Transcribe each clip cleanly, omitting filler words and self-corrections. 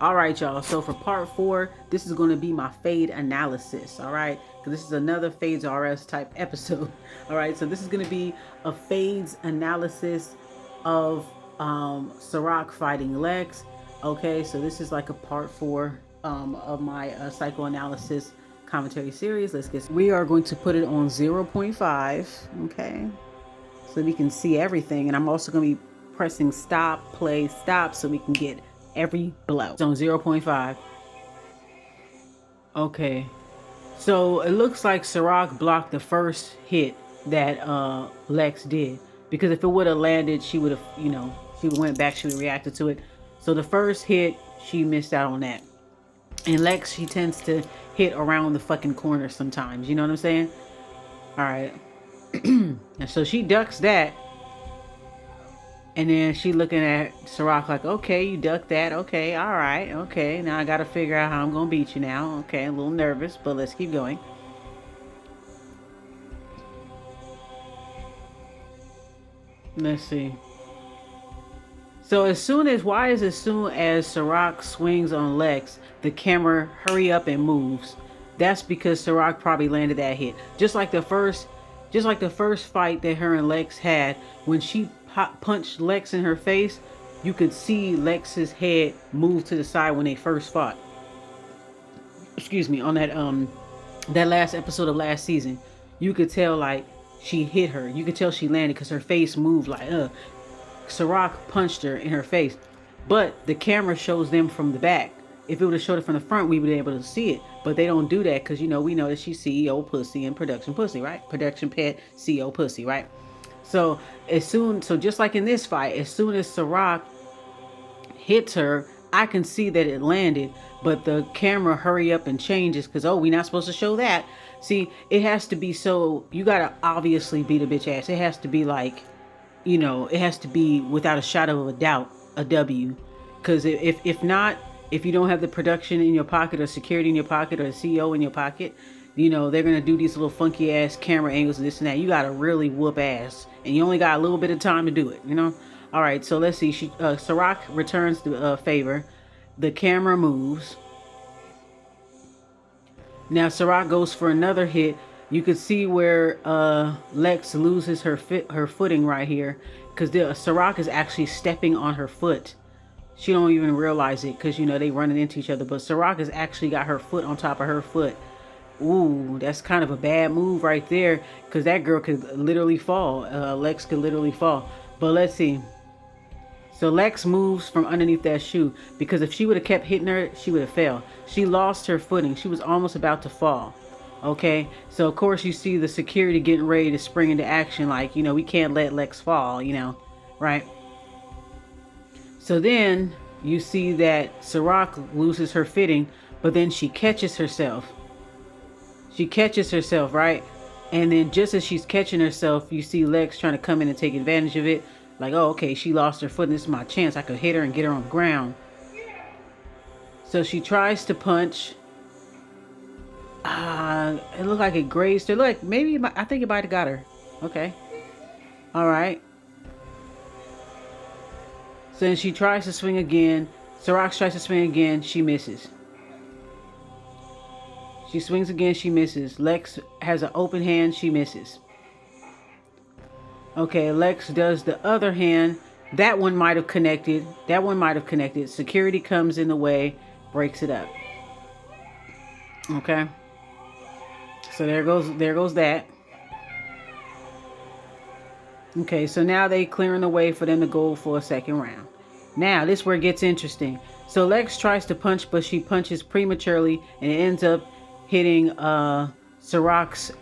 All right, y'all. So for part 4, this is going to be my fade analysis. All right, because this is another Fades RS type episode. All right, so this is going to be a Fades analysis of CIROC fighting Lex. Okay, so this is like a part 4 of my psychoanalysis commentary series. Let's get. We are going to put it on 0.5. Okay, so we can see everything, and I'm also going to be pressing stop, play, stop, so we can get every blow. It's on 0.5. Okay, so it looks like CIROC blocked the first hit that Lex did, because if it would have landed, she would have, she went back, she would have reacted to it. So the first hit, she missed out on that. And Lex, she tends to hit around the fucking corner sometimes, you know what I'm saying? All right. And so she ducks that. And then she looking at CIROC like, okay, you ducked that. Okay, all right. Okay, now I got to figure out how I'm going to beat you now. Okay, a little nervous, but let's keep going. Let's see. So as soon as CIROC swings on Lex, the camera hurry up and moves. That's because CIROC probably landed that hit. Just like the first fight that her and Lex had, when she punched Lex in her face, you could see Lex's head move to the side when they first fought. Excuse me, on that last episode of last season, you could tell like she hit her. You could tell she landed because her face moved like CIROC punched her in her face. But the camera shows them from the back. If it would have showed it from the front, we would be able to see it. But they don't do that because, we know that she's CEO pussy and production pussy, right? Production pet, CEO pussy, right? So just like in this fight, as soon as CIROC hits her, I can see that it landed, but the camera hurry up and changes because, we're not supposed to show that. See, it has to be so, you gotta obviously beat a bitch ass. It has to be like, it has to be without a shadow of a doubt, a W. Because if not, if you don't have the production in your pocket or security in your pocket or the CEO in your pocket, they're going to do these little funky ass camera angles and this and that. You got to really whoop ass. And you only got a little bit of time to do it, All right, so let's see. CIROC returns the favor. The camera moves. Now CIROC goes for another hit. You could see where Lex loses her footing right here. Because CIROC is actually stepping on her foot. She don't even realize it because, they running into each other. But CIROC has actually got her foot on top of her foot. Ooh, that's kind of a bad move right there because that girl could literally fall. Lex could literally fall. But let's see. So Lex moves from underneath that shoe because if she would have kept hitting her, she would have fell. She lost her footing. She was almost about to fall. Okay, so of course you see the security getting ready to spring into action like, we can't let Lex fall, right? So then you see that CIROC loses her footing, but then she catches herself. She catches herself, right? And then just as she's catching herself, you see Lex trying to come in and take advantage of it. Like, oh, okay, she lost her foot. This is my chance. I could hit her and get her on the ground. So she tries to punch. It looked like it grazed her. Look, maybe, I think it might have got her. Okay. All right. So then she tries to swing again. CIROC tries to swing again. She misses. She swings again, she misses. Lex has an open hand, she misses. Okay, Lex does the other hand. That one might have connected. Security comes in the way, breaks it up. Okay. So there goes that. Okay, so now they clearing the way for them to go for a second round. Now, this is where it gets interesting. So Lex tries to punch, but she punches prematurely and it ends up hitting CIROC's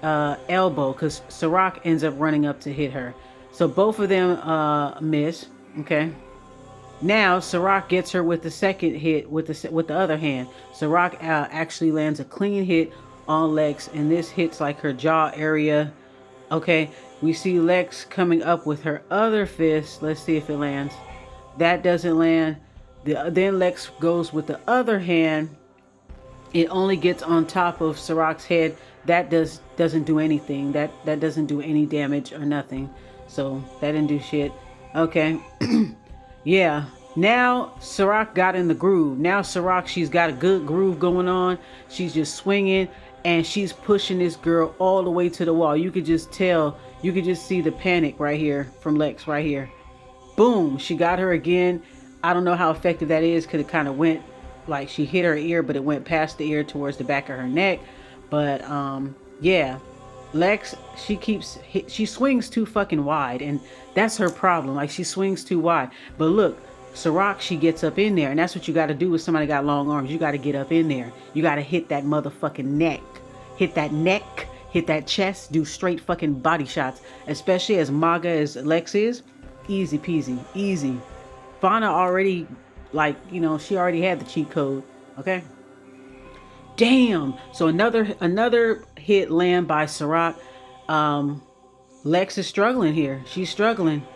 elbow because CIROC ends up running up to hit her. So both of them miss. Okay. Now CIROC gets her with the second hit with the other hand. CIROC actually lands a clean hit on Lex, and this hits like her jaw area. Okay. We see Lex coming up with her other fist. Let's see if it lands. That doesn't land. Then Lex goes with the other hand. It only gets on top of CIROC's head. That doesn't do anything. That doesn't do any damage or nothing. So that didn't do shit. Okay. Yeah. Now CIROC got in the groove. Now CIROC, she's got a good groove going on. She's just swinging and she's pushing this girl all the way to the wall. You could just tell, you could just see the panic right here from Lex right here. Boom, she got her again. I don't know how effective that is because it kind of went, like she hit her ear, but it went past the ear towards the back of her neck. But yeah, Lex, she swings too fucking wide, and that's her problem. Like, she swings too wide. But look, CIROC, she gets up in there, and that's what you got to do with somebody got long arms. You got to get up in there. You got to hit that motherfucking neck. Hit that neck, hit that chest, do straight fucking body shots. Especially as MAGA as Lex is, easy peasy, easy. Fauna already, like, you know, she already had the cheat code, okay? Damn. So another hit land by CIROC. Lex is struggling here. She's struggling.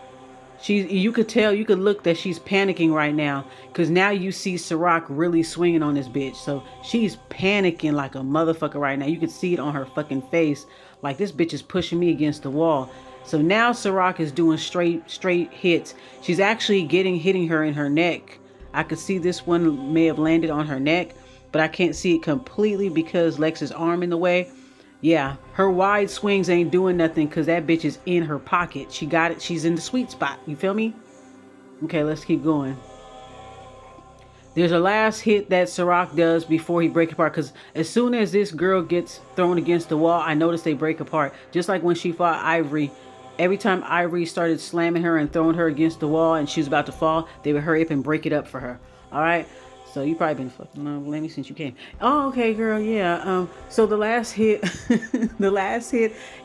You could tell, you could look that she's panicking right now, because now you see CIROC really swinging on this bitch. So she's panicking like a motherfucker right now. You could see it on her fucking face. Like, this bitch is pushing me against the wall. So now CIROC is doing straight hits. She's actually hitting her in her neck. I could see this one may have landed on her neck, but I can't see it completely because Lex's arm in the way. Yeah, her wide swings ain't doing nothing because that bitch is in her pocket. She got it. She's in the sweet spot. You feel me? Okay, let's keep going. There's a last hit that CIROC does before he breaks apart, because as soon as this girl gets thrown against the wall, I noticed they break apart. Just like when she fought Ivory. Every time Ivory started slamming her and throwing her against the wall and she was about to fall, they would hurry up and break it up for her. All right? So you probably been fucking blame me since you came. Oh, okay, girl. Yeah. So the last hit,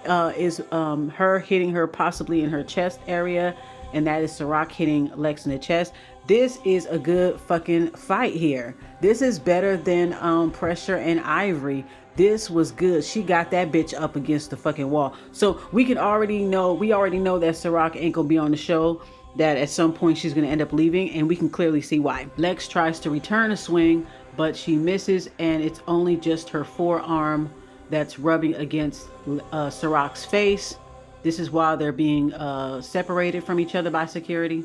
is her hitting her possibly in her chest area, and that is CIROC hitting Lex in the chest. This is a good fucking fight here. This is better than Pressure and Ivory. This was good. She got that bitch up against the fucking wall. So we already know that CIROC ain't gonna be on the show. That at some point she's going to end up leaving, and we can clearly see why. Lex tries to return a swing, but she misses, and it's only just her forearm that's rubbing against CIROC's face. This is while they're being separated from each other by security.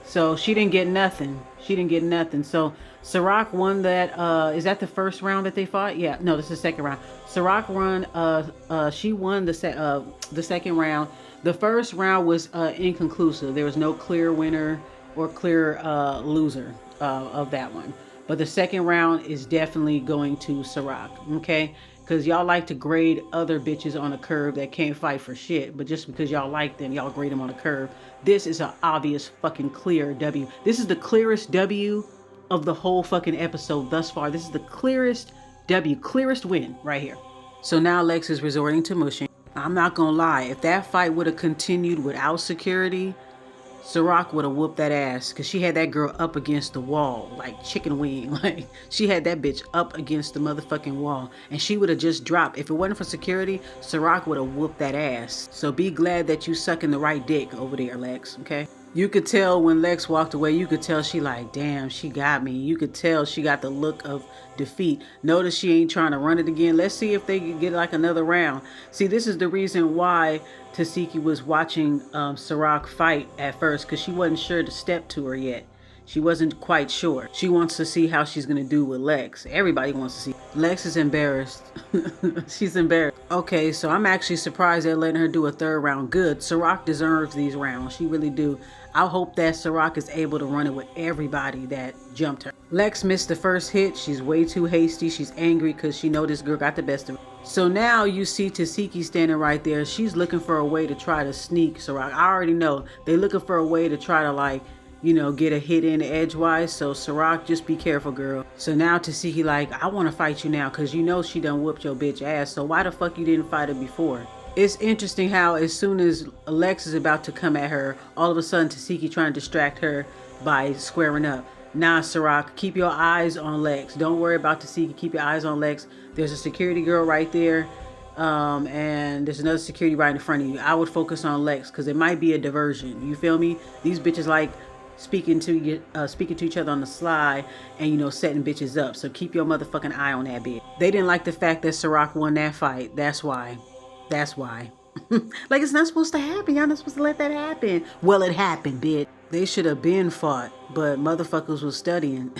So she didn't get nothing. So CIROC won that. Is that the first round that they fought? Yeah, no, this is the second round. CIROC won. She won the second round. The first round was inconclusive. There was no clear winner or clear loser of that one. But the second round is definitely going to CIROC, okay? Because y'all like to grade other bitches on a curve that can't fight for shit. But just because y'all like them, y'all grade them on a curve. This is an obvious fucking clear W. This is the clearest W of the whole fucking episode thus far. This is the clearest W, clearest win right here. So now Lex is resorting to mushing. I'm not gonna lie, if that fight would have continued without security, CIROC would have whooped that ass, because she had that girl up against the wall like chicken wing. Like, she had that bitch up against the motherfucking wall, and she would have just dropped. If it wasn't for security, CIROC would have whooped that ass. So be glad that you sucking the right dick over there, Lex, okay? You could tell when Lex walked away, you could tell she like, damn, she got me. You could tell she got the look of defeat. Notice she ain't trying to run it again. Let's see if they can get like another round. See, this is the reason why Tasiki was watching CIROC fight at first, because she wasn't sure to step to her yet. She wasn't quite sure. She wants to see how she's going to do with Lex. Everybody wants to see. Lex is embarrassed. She's embarrassed. Okay, so I'm actually surprised they're letting her do a third round. Good. CIROC deserves these rounds. She really do. I hope that CIROC is able to run it with everybody that jumped her. Lex missed the first hit. She's way too hasty. She's angry because she know this girl got the best of her. So now you see Tasiki standing right there. She's looking for a way to try to sneak CIROC. I already know. They're looking for a way to try to, like, you know, get a hit in edgewise. So CIROC, just be careful, girl. So now Tasiki like, I want to fight you now, because you know she done whooped your bitch ass. So why the fuck you didn't fight her before? It's interesting how as soon as Lex is about to come at her, all of a sudden Tasiki trying to distract her by squaring up. Nah, CIROC, keep your eyes on Lex. Don't worry about Tasiki. Keep your eyes on Lex. There's a security girl right there. And there's another security right in front of you. I would focus on Lex, because it might be a diversion. You feel me? These bitches like speaking to each other on the sly, and, you know, setting bitches up. So keep your motherfucking eye on that bitch. They didn't like the fact that CIROC won that fight. That's why. Like, it's not supposed to happen. Y'all not supposed to let that happen. Well, it happened, bitch. They should have been fought, but motherfuckers was studying.